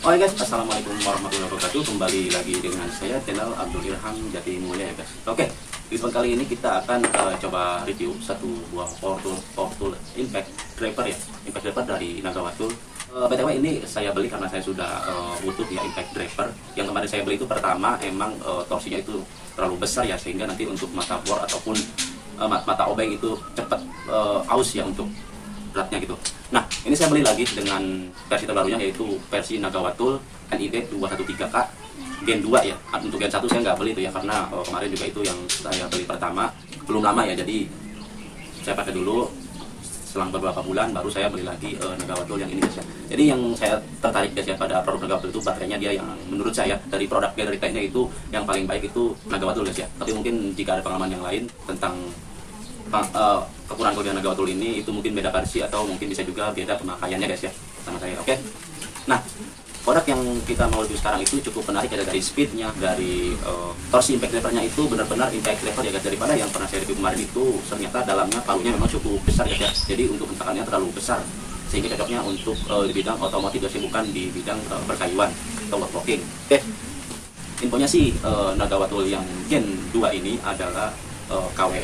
Oke guys, assalamualaikum warahmatullahi wabarakatuh. Kembali lagi dengan saya channel Abdul Irham Jati Mulia ya guys. Oke, di video kali ini kita akan coba review satu buah power tool impact driver ya, impact driver dari Nagawatul. BTW ini saya beli karena saya sudah butuh ya impact driver. Yang kemarin saya beli itu pertama emang torsinya itu terlalu besar ya, sehingga nanti untuk mata bor ataupun mata obeng itu cepat aus ya untuk beratnya gitu. Nah, ini saya beli lagi dengan versi terbarunya, yaitu versi Nagawatul NID 213K Gen 2 ya. Untuk Gen 1 saya nggak beli itu ya, karena kemarin juga itu yang saya beli pertama belum lama ya, jadi saya pakai dulu. Selang beberapa bulan baru saya beli lagi Nagawatul yang ini guys ya. Jadi yang saya tertarik guys ya pada produk Nagawatul itu baterainya dia yang menurut saya dari produk dari lainnya itu yang paling baik itu Nagawatul guys ya. Tapi mungkin jika ada pengalaman yang lain tentang kekurangan kelebihan Nagawatul ini, itu mungkin beda versi atau mungkin bisa juga beda pemakaiannya guys ya sama saya. Oke. Nah, produk yang kita mau review sekarang itu cukup menarik ya, dari speednya, dari torsi impact drivernya itu benar-benar impact driver ya guys. Daripada yang pernah saya review kemarin itu ternyata dalamnya parunya memang cukup besar ya guys. Jadi untuk hentakannya terlalu besar sehingga cocoknya untuk di bidang otomotif guys, bukan di bidang perkayuan atau woodworking. Oke. Infonya sih Nagawatul yang Gen 2 ini adalah KW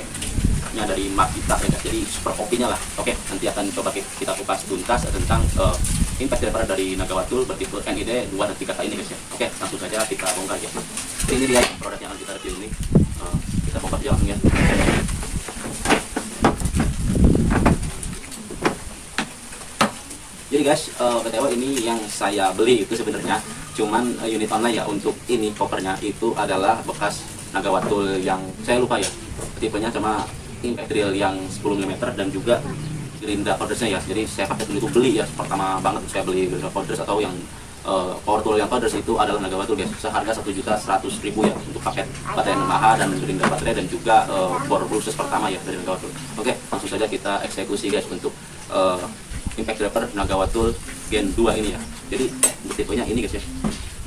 dari Makita ya guys, jadi super kopinya lah. Oke, nanti akan coba kita kupas tuntas tentang impact driver dari Nagawatul bertipe NID 213K ini guys ya. Oke, langsung saja kita bongkar ya. Ini dia produk yang akan kita review ini. Kita bongkar aja langsung ya. Jadi guys, BTW ini yang saya beli itu sebenarnya cuman unit online ya. Untuk ini kopernya itu adalah bekas Nagawatul yang saya lupa ya tipenya, sama impact drill yang 10 mm dan juga gerinda powdersnya ya. Jadi saya pakai dulu itu beli ya, pertama banget saya beli gerinda powders atau yang power tool yang powders itu adalah Nagawatul guys, seharga 1.100.000 ya untuk paket baterai 6Ah dan gerinda baterai dan juga bor khusus pertama ya dari Nagawatul. Oke, langsung saja kita eksekusi guys untuk impact driver Nagawatul Gen 2 ini ya. Jadi untuk tipenya ini guys ya.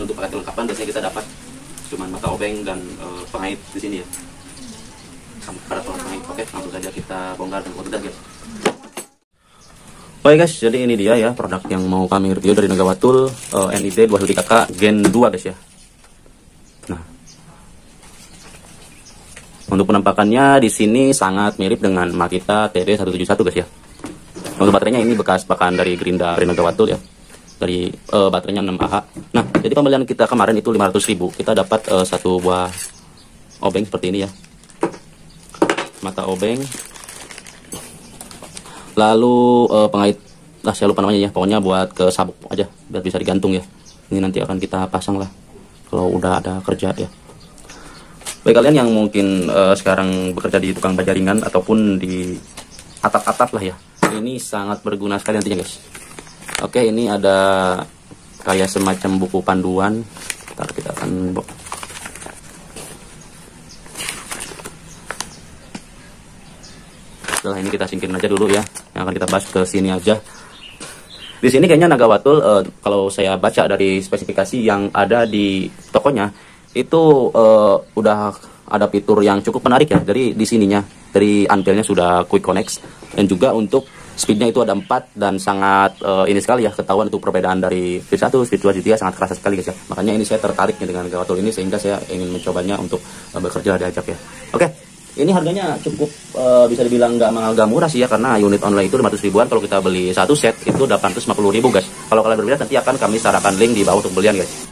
Untuk paket kelengkapan biasanya kita dapat cuman mata obeng dan pengait di sini ya. Oke, langsung saja kita bongkar dan foto guys. Oke guys, jadi ini dia ya produk yang mau kami review dari Nagawatul NID 213K Gen 2 guys ya. Nah, untuk penampakannya di sini sangat mirip dengan Makita TD171 guys ya. Untuk baterainya ini bekas pakan dari gerinda dari Nagawatul ya, dari baterainya 6Ah. Nah, jadi pembelian kita kemarin itu 500.000, kita dapat satu buah obeng seperti ini ya, mata obeng, lalu pengait, saya lupa namanya ya, pokoknya buat ke sabuk aja biar bisa digantung ya. Ini nanti akan kita pasang lah kalau udah ada kerja ya. Bagi kalian yang mungkin sekarang bekerja di tukang bajaringan ataupun di atap-atap lah ya, ini sangat berguna sekali nantinya guys. Oke, ini ada kayak semacam buku panduan. Ntar kita akan setelah ini kita singkirin aja dulu ya, yang akan kita bahas ke sini aja. Di sini kayaknya Nagawatul kalau saya baca dari spesifikasi yang ada di tokonya itu udah ada fitur yang cukup menarik ya. Dari di sininya, dari antelnya sudah quick connect, dan juga untuk speednya itu ada 4 dan sangat ini sekali ya, ketahuan untuk perbedaan dari speed 1, speed 2, speed 3 sangat kerasa sekali guys ya. Makanya ini saya tertariknya dengan Nagawatul ini, sehingga saya ingin mencobanya untuk bekerja diajak ya. Oke. Ini harganya cukup bisa dibilang nggak murah sih ya, karena unit online itu 500 ribuan. Kalau kita beli satu set itu 850.000 guys. Kalau kalian berbeda nanti akan kami sarankan link di bawah untuk pembelian guys.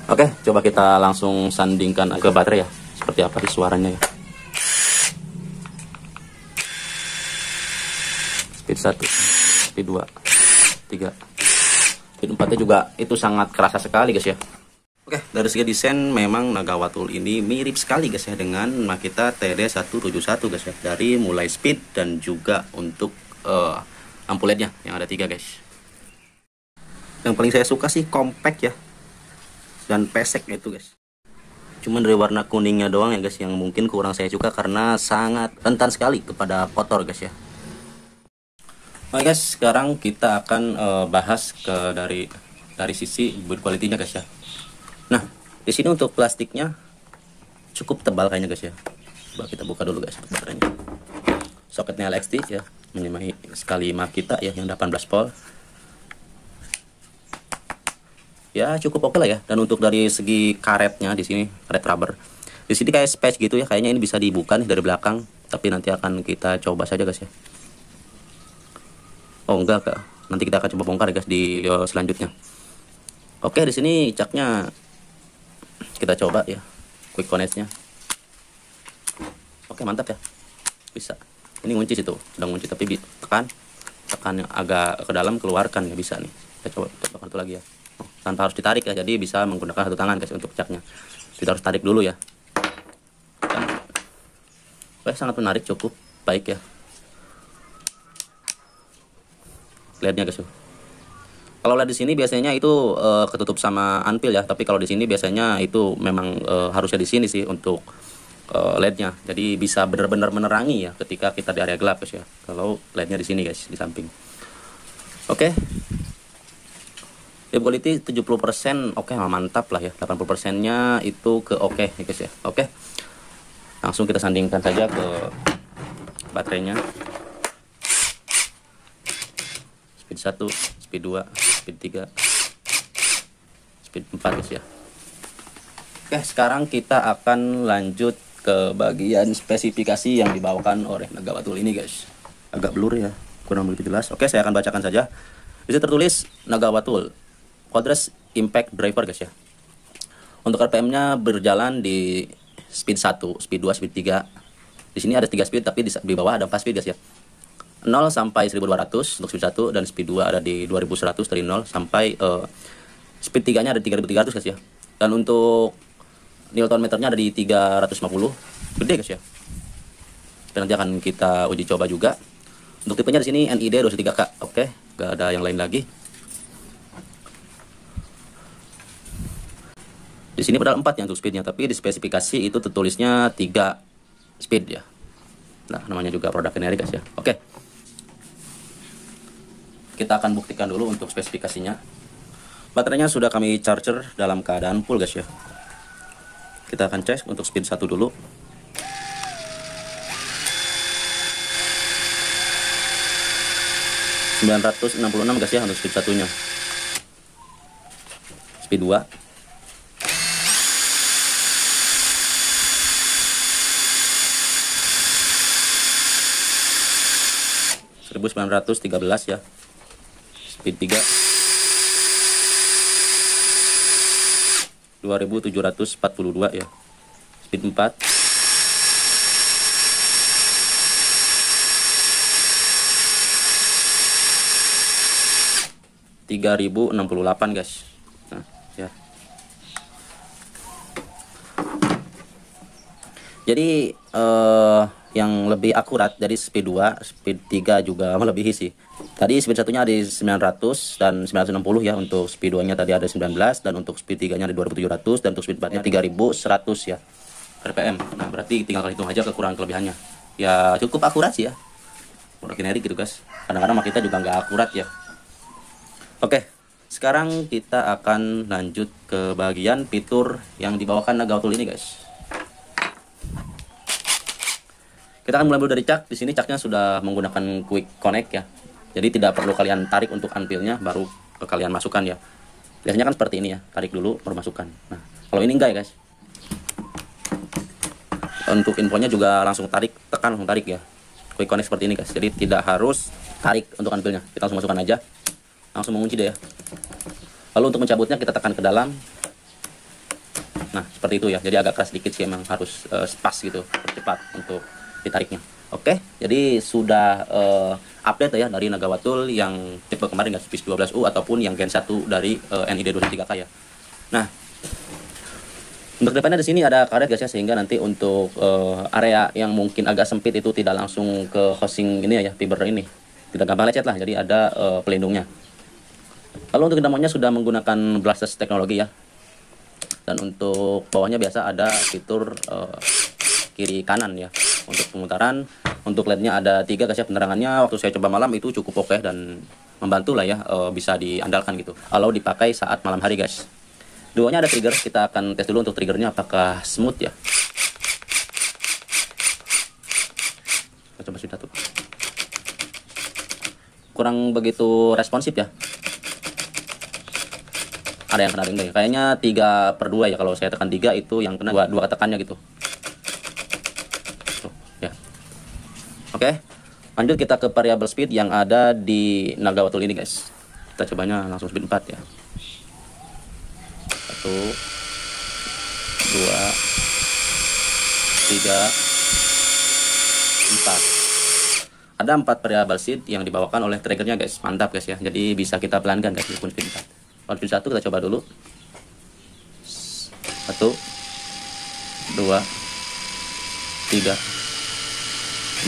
Oke, coba kita langsung sandingkan ke baterai ya, seperti apa sih suaranya ya. Speed 1, speed 2, 3, speed 4 juga itu sangat kerasa sekali guys ya. Oke, dari segi desain memang Nagawatul ini mirip sekali guys ya dengan Makita TD171 guys ya. Dari mulai speed dan juga untuk lampu LED-nya yang ada 3 guys. Yang paling saya suka sih compact ya, dan pesek itu guys. Cuman dari warna kuningnya doang ya guys yang mungkin kurang saya suka, karena sangat rentan sekali kepada kotor guys ya. Oke guys, sekarang kita akan bahas dari sisi build quality-nya guys ya. Nah, di sini untuk plastiknya cukup tebal kayaknya guys ya. Coba kita buka dulu guys baterainya. Soketnya LXT ya, menyamai sekali Makita ya yang 18 volt. ya cukup oke lah ya. Dan untuk dari segi karetnya di sini, karet rubber di sini kayak patch gitu ya, kayaknya ini bisa dibuka nih dari belakang, tapi nanti akan kita coba saja guys ya. Oh enggak kak, nanti kita akan coba bongkar ya guys di video selanjutnya. Oke, di sini caknya kita coba ya, quick connect-nya. Oke, mantap ya, bisa. Ini ngunci situ, udah ngunci tapi tekan yang agak ke dalam, keluarkan ya, bisa nih. Kita coba satu lagi ya. Oh, tanpa harus ditarik ya, jadi bisa menggunakan satu tangan guys untuk caknya. Tidak harus tarik dulu ya. Sangat menarik, cukup baik ya. LED-nya guys. Kalau LED di sini biasanya itu ketutup sama anpil ya, tapi kalau di sini biasanya itu memang harusnya di sini sih untuk LED-nya. Jadi bisa benar-benar menerangi ya ketika kita di area gelap guys ya. Kalau LED-nya di sini guys, di samping. Oke. Build quality 70% oke, mantap lah ya. 80%-nya itu ke oke ya guys ya. Oke. Langsung kita sandingkan saja ke baterainya. Speed 1, speed 2, speed 3, speed 4 guys ya. Oke, sekarang kita akan lanjut ke bagian spesifikasi yang dibawakan oleh Nagawatul ini guys. Agak blur ya, kurang begitu jelas. Oke, saya akan bacakan saja. Di sini tertulis Nagawatul Quadras Impact Driver guys ya. Untuk RPM-nya berjalan di speed 1, speed 2, speed 3. Di sini ada 3 speed, tapi di bawah ada 4 speed guys ya. 0 sampai 1200 untuk speed 1, dan speed 2 ada di 2100 dari 0 sampai speed 3 nya ada 3300 guys ya. Dan untuk Newton meternya ada di 350. Gede guys ya. Dan nanti akan kita uji coba juga. Untuk tipenya di sini NID 23K. Oke, gak ada yang lain lagi. Di sini padahal 4 ya untuk speednya, tapi di spesifikasi itu tertulisnya 3 speed ya. Nah, namanya juga produk generik guys ya. Oke. Kita akan buktikan dulu untuk spesifikasinya. Baterainya sudah kami charger dalam keadaan full guys ya. Kita akan cek untuk speed 1 dulu. ...966 guys ya untuk speed 1-nya. Speed 2 1913 ya. Speed 3 2742 ya. Speed 4 3068 guys. Nah, ya. Jadi yang lebih akurat dari speed 2, speed 3 juga melebihi sih. Tadi speed 1-nya ada di 900 dan 960 ya. Untuk speed 2-nya tadi ada 19, dan untuk speed 3-nya ada 2700, dan untuk speed 4-nya 3100 ya RPM. Nah, berarti tinggal hitung aja kekurangan kelebihannya. Ya cukup akurat sih ya. Produk generik gitu guys. Kadang-kadang kita juga nggak akurat ya. Oke, sekarang kita akan lanjut ke bagian fitur yang dibawakan Nagawatul ini guys. Kita akan mulai dulu dari cak. Di sini caknya sudah menggunakan quick connect ya. Jadi tidak perlu kalian tarik untuk anpilnya baru kalian masukkan ya. Biasanya kan seperti ini ya, tarik dulu baru masukkan. Nah, kalau ini enggak ya guys. Untuk infonya juga langsung tarik, tekan langsung tarik ya. Quick connect seperti ini guys. Jadi tidak harus tarik untuk anpilnya. Kita langsung masukkan aja. Langsung mengunci deh ya. Lalu untuk mencabutnya kita tekan ke dalam. Nah, seperti itu ya. Jadi agak keras sedikit sih, emang harus pas gitu, cepat untuk ditariknya. Oke, jadi sudah update ya dari Nagawatul yang tipe kemarin guys, PIS 12U ataupun yang Gen 1 dari NID 23K ya. Nah, untuk depannya di sini ada karet guys ya, sehingga nanti untuk area yang mungkin agak sempit itu tidak langsung ke housing ini ya, fiber ini. Tidak gampang lecet lah, jadi ada pelindungnya. Lalu untuk dinamonya sudah menggunakan brushless teknologi ya. Dan untuk bawahnya biasa ada fitur kiri kanan ya. Untuk pemutaran, untuk LED-nya ada 3 guys ya. Penerangannya waktu saya coba malam itu cukup oke dan membantu lah ya, bisa diandalkan gitu kalau dipakai saat malam hari guys. Duanya ada trigger, kita akan tes dulu untuk triggernya apakah smooth ya. Kita coba sudah tuh, kurang begitu responsif ya. Ada yang kena, ada yang enggak ya. Kayaknya 3/2 ya, kalau saya tekan 3 itu yang kena dua tekannya gitu. Tuh, ya. Oke, lanjut kita ke variable speed yang ada di Nagawa Tool ini guys. Kita cobanya langsung speed 4 ya. 1 2 3 4. Ada 4 variable speed yang dibawakan oleh triggernya guys. Mantap guys ya. Jadi bisa kita pelankan guys walaupun speed 4. Kalau speed 1 kita coba dulu. 1 2 3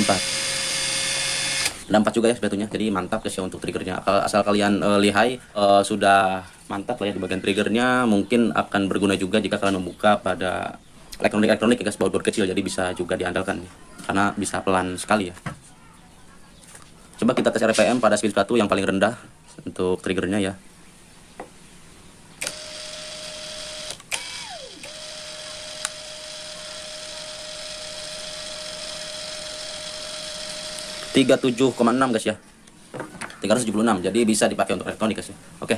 4. Ada 4 juga ya sebetulnya, jadi mantap guys ya untuk triggernya. Asal kalian lihai, sudah mantap lah ya di bagian triggernya. Mungkin akan berguna juga jika kalian membuka pada elektronik ya guys, baut kecil, jadi bisa juga diandalkan ya, karena bisa pelan sekali ya. Coba kita tes RPM pada speed 1 yang paling rendah untuk triggernya ya. 37,6 guys ya. 376. Jadi bisa dipakai untuk elektronik guys ya. Oke.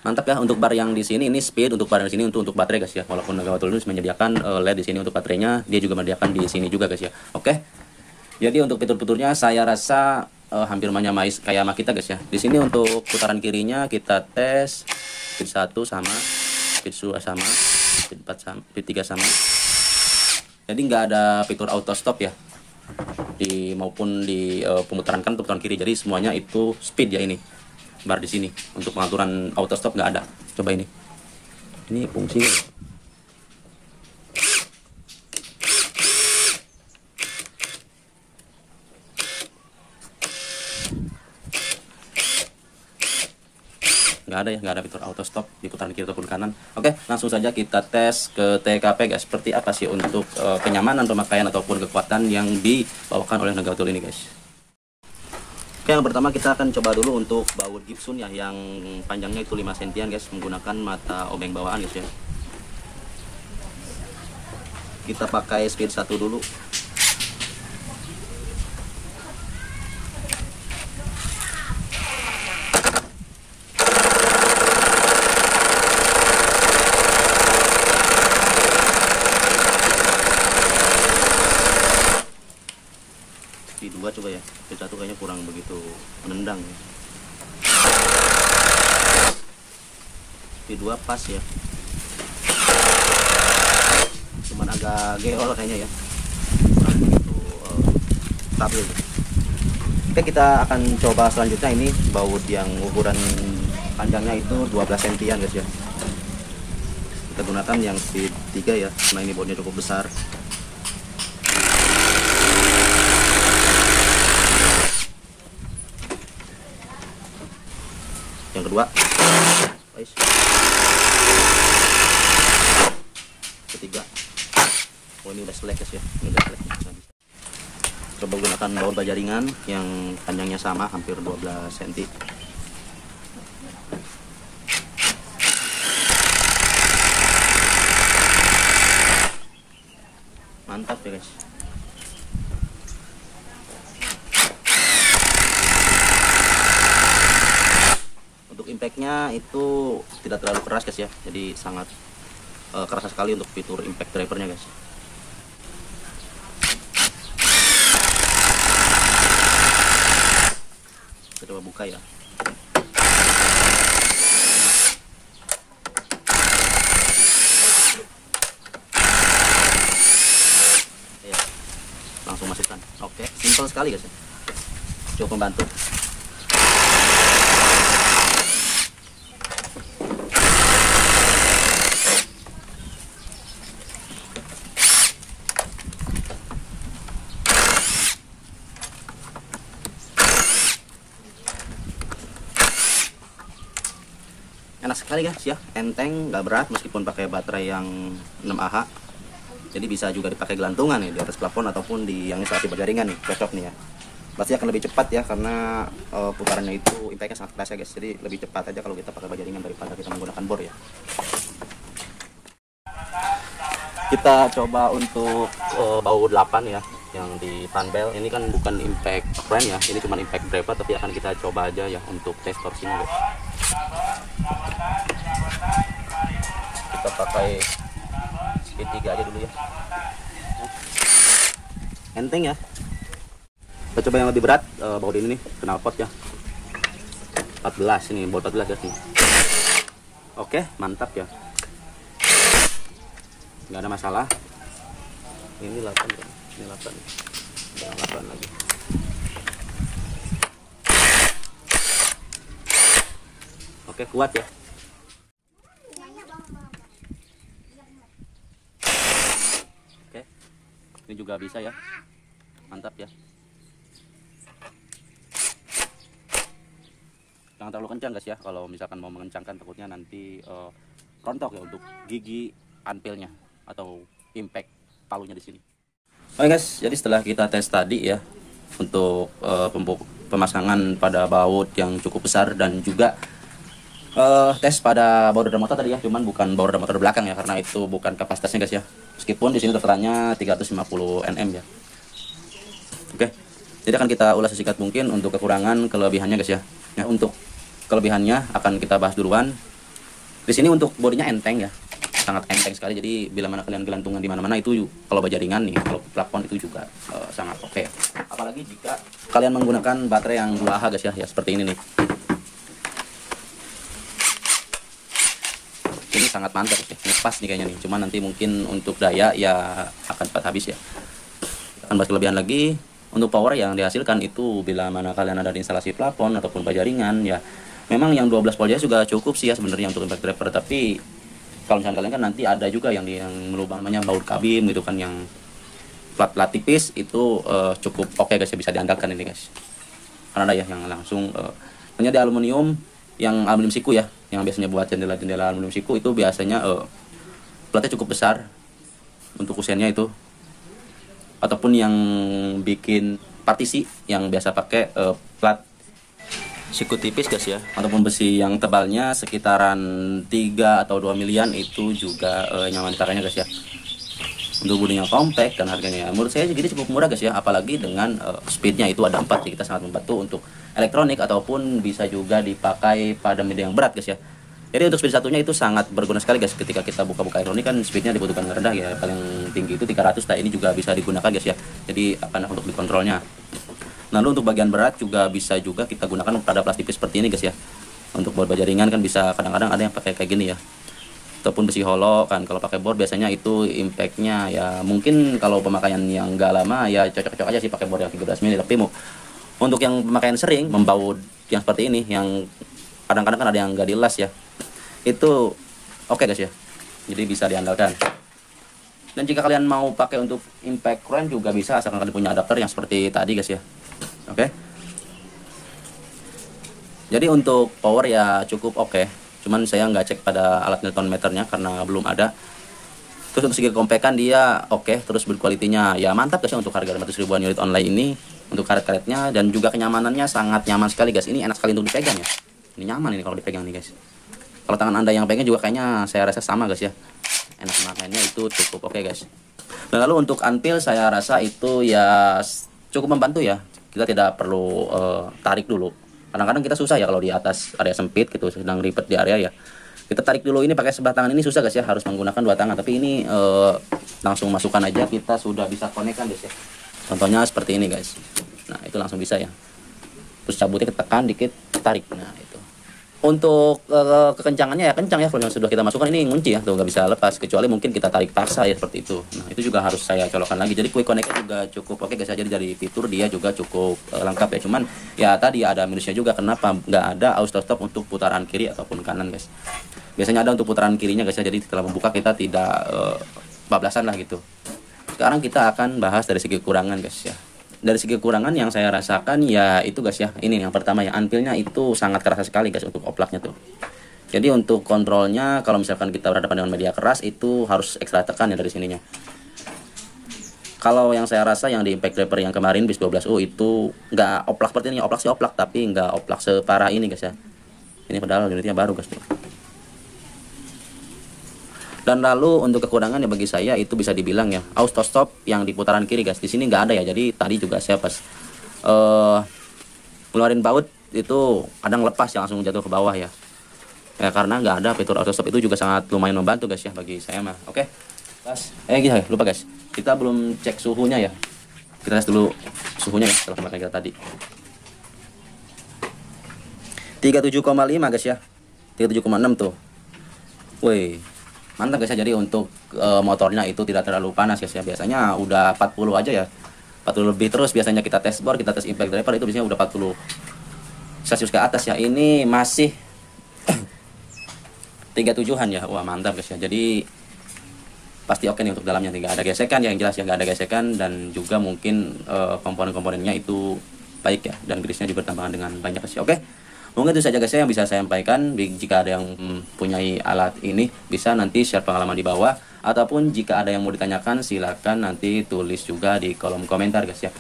Mantap ya untuk bar yang di sini, ini speed, untuk bar yang di sini untuk baterai guys ya. Walaupun Nagawa Tool menyediakan LED di sini untuk baterainya, dia juga menyediakan di sini juga guys ya. Oke. Jadi untuk fitur-fiturnya saya rasa hampir menyamai kayak Makita guys ya. Di sini untuk putaran kirinya kita tes speed 1 sama, speed 2 sama, speed 4 sama, speed 3 sama. Jadi nggak ada fitur auto stop ya. Maupun di pemutaran kanan atau pemutaran kiri, jadi semuanya itu speed ya. Ini bar di sini untuk pengaturan auto stop nggak ada. Coba ini fungsi nggak ada ya, nggak ada fitur auto stop di putaran kiri ataupun kanan. Oke, langsung saja kita tes ke TKP guys, seperti apa sih untuk kenyamanan pemakaian ataupun kekuatan yang dibawakan oleh Nagawa Tool ini guys. Oke, yang pertama kita akan coba dulu untuk baut Gibson ya, yang panjangnya itu 5 cm guys, menggunakan mata obeng bawaan guys ya. Kita pakai speed 1 dulu. Speed 2 coba ya, speed 1 kayaknya kurang begitu menendang ya. Speed 2 pas ya, cuman agak geol kayaknya ya, kurang begitu stabil. Oke, kita akan coba selanjutnya ini baut yang ukuran panjangnya itu 12 cm guys ya. Kita gunakan yang speed 3 ya, karena ini bautnya cukup besar. Yang kedua, ketiga, ini udah selek guys ya, ini udah selek. Coba gunakan baut baja ringan yang panjangnya sama, hampir 12 cm. Mantap ya guys. Impactnya itu tidak terlalu keras guys ya, jadi sangat kerasa sekali untuk fitur impact drivernya guys. Kita coba buka ya. Ya, langsung masukkan. Oke, simple sekali guys ya, cukup membantu. Enak sekali guys ya, enteng, nggak berat meskipun pakai baterai yang 6Ah. Jadi bisa juga dipakai gelantungan nih di atas plafon ataupun di yang isolasi berjaringan nih, cocok nih ya. Pasti akan lebih cepat ya, karena putarannya itu impactnya sangat keras ya guys. Jadi lebih cepat aja kalau kita pakai berjaringan daripada kita menggunakan bor ya. Kita coba untuk baut 8 ya, yang di panbel. Ini kan bukan impact frame ya, ini cuma impact driver, tapi akan kita coba aja ya untuk tes torsinya guys. pakai speed 3 aja dulu ya. Enteng ya. Kita coba yang lebih berat, baut ini nih, knalpot ya. 14 ini, baut 14 guys nih. Oke, mantap ya. Nggak ada masalah. Ini 8 ya. Ini 8. Jangan 8 lagi. Oke, kuat ya. Oke. Ini juga bisa ya. Mantap ya. Jangan terlalu kencang guys ya, kalau misalkan mau mengencangkan takutnya nanti rontok ya untuk gigi anpilnya atau impact palunya di sini. Oke guys, jadi setelah kita tes tadi ya untuk pemasangan pada baut yang cukup besar dan juga tes pada baut roda motor tadi ya, cuman bukan baut roda motor belakang ya, karena itu bukan kapasitasnya guys ya. Meskipun di sini terteranya 350 Nm ya. Oke, jadi akan kita ulas sesingkat mungkin untuk kekurangan kelebihannya guys ya. Ya, untuk kelebihannya akan kita bahas duluan. Di sini untuk bodinya enteng ya, sangat enteng sekali. Jadi bila mana kalian gelantungan di mana-mana itu, kalau bajaringan nih, kalau plafon itu juga sangat oke. Apalagi jika kalian menggunakan baterai yang 2Ah guys ya, ya seperti ini nih. Ini sangat mantap ya, ini pas nih kayaknya nih. Cuman nanti mungkin untuk daya ya akan cepat habis ya. Akan bahas kelebihan lagi. Untuk power yang dihasilkan itu bila mana kalian ada di instalasi plafon ataupun bajaringan ya, memang yang 12 volt juga cukup sih ya sebenarnya untuk impact driver. Tapi kalau misalnya kalian kan nanti ada juga yang melubang namanya baut kabin gitu kan, yang plat tipis itu cukup oke guys ya, bisa diandalkan ini guys. Karena ada ya yang langsung hanya di aluminium, yang aluminium siku ya, yang biasanya buat jendela-jendela aluminium siku itu biasanya platnya cukup besar untuk usianya itu, ataupun yang bikin partisi yang biasa pakai plat siku tipis guys ya, ataupun besi yang tebalnya sekitaran 3 atau 2 milian itu juga nyaman dipakainya guys ya. Untuk bodinya compact dan harganya menurut saya segini cukup murah guys ya, apalagi dengan speednya itu ada 4 ya, kita sangat membantu untuk elektronik ataupun bisa juga dipakai pada media yang berat guys ya. Jadi untuk speed satunya itu sangat berguna sekali guys, ketika kita buka-buka elektronik kan speednya dibutuhkan rendah ya, paling tinggi itu 300. Nah ini juga bisa digunakan guys ya, jadi akan untuk dikontrolnya. Lalu untuk bagian berat juga bisa juga kita gunakan pada plastik tipis seperti ini guys ya. Untuk buat bajaringan kan bisa, kadang-kadang ada yang pakai kayak gini ya, ataupun besi holo kan. Kalau pakai bor biasanya itu impactnya ya mungkin kalau pemakaian yang enggak lama ya cocok-cocok aja sih pakai bor yang 13 mili. Tapi untuk yang pemakaian sering membaut yang seperti ini, yang kadang-kadang kan ada yang enggak dilas ya, itu oke guys ya, jadi bisa diandalkan. Dan jika kalian mau pakai untuk impact crank juga bisa, asalkan kalian punya adapter yang seperti tadi guys ya. Oke, jadi untuk power ya cukup oke. Cuman saya nggak cek pada alat Newton meternya karena belum ada. Terus untuk segi kompekan dia oke, terus build quality-nya ya mantap guys ya, untuk harga 500 ribuan unit online ini. Untuk karet-karetnya dan juga kenyamanannya sangat nyaman sekali guys. Ini enak sekali untuk dipegang ya, ini nyaman ini kalau dipegang nih guys. Kalau tangan anda yang pegang juga kayaknya saya rasa sama guys ya, enak makanya itu cukup oke guys. Dan lalu untuk anpil saya rasa itu ya cukup membantu ya, kita tidak perlu tarik dulu. Kadang-kadang kita susah ya kalau di atas area sempit gitu, sedang ribet di area ya, kita tarik dulu ini pakai sebelah tangan ini susah guys ya, harus menggunakan 2 tangan. Tapi ini langsung masukkan aja, kita sudah bisa konekkan guys ya. Contohnya seperti ini guys, nah itu langsung bisa ya. Terus cabutnya kita tekan dikit, tarik, nah itu. Untuk kekencangannya ya kencang ya, kalau yang sudah kita masukkan ini ngunci ya, tuh nggak bisa lepas, kecuali mungkin kita tarik paksa ya seperti itu. Nah itu juga harus saya colokkan lagi. Jadi quick connect juga cukup oke guys ya, jadi dari fitur dia juga cukup lengkap ya. Cuman ya tadi ada minusnya juga, kenapa nggak ada auto stop untuk putaran kiri ataupun kanan guys. Biasanya ada untuk putaran kirinya guys ya, jadi setelah membuka kita tidak bablasan lah gitu. Sekarang kita akan bahas dari segi kekurangan guys ya. Dari segi kekurangan yang saya rasakan ya itu guys ya, ini yang pertama ya, anpilnya itu sangat kerasa sekali guys untuk oplaknya tuh. Jadi untuk kontrolnya kalau misalkan kita berhadapan dengan media keras itu harus ekstra tekan ya dari sininya. Kalau yang saya rasa yang di impact driver yang kemarin BIS 12U itu nggak oplak seperti ini, oplak sih oplak tapi nggak oplak separah ini guys ya. Ini padahal unitnya baru guys tuh. Dan lalu untuk kekurangan ya bagi saya itu bisa dibilang ya auto stop yang di putaran kiri guys, di sini nggak ada ya. Jadi tadi juga saya pas ngeluarin baut itu kadang lepas ya, langsung jatuh ke bawah ya. ya, karena nggak ada fitur auto stop itu juga sangat lumayan membantu guys ya bagi saya mah. Oke, gila, lupa guys, kita belum cek suhunya ya. Kita tes dulu suhunya ya setelah pemakaian kita tadi. 37,5 guys ya, 37,6 tuh. Wih, mantap guys ya. Jadi untuk motornya itu tidak terlalu panas guys ya. Biasanya udah 40 aja ya, 40 lebih terus. Biasanya kita tes bor, kita tes impact driver itu biasanya udah 40 Celsius ke atas ya. Ini masih 37-an ya. Wah mantap guys ya. Jadi pasti oke nih untuk dalamnya, tidak ada gesekan ya, yang jelas ya, nggak ada gesekan. Dan juga mungkin komponen-komponennya itu baik ya, dan grisnya juga bertambahan dengan banyak guys ya. Oke, mungkin itu saja guys ya yang bisa saya sampaikan. Jika ada yang punyai alat ini, bisa nanti share pengalaman di bawah, ataupun jika ada yang mau ditanyakan silakan nanti tulis juga di kolom komentar guys ya.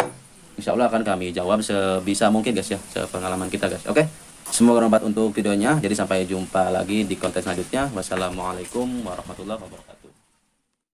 Insya Allah akan kami jawab sebisa mungkin guys ya, sepengalaman kita guys. Oke, semoga bermanfaat untuk videonya. Jadi sampai jumpa lagi di konten selanjutnya. Wassalamualaikum warahmatullahi wabarakatuh.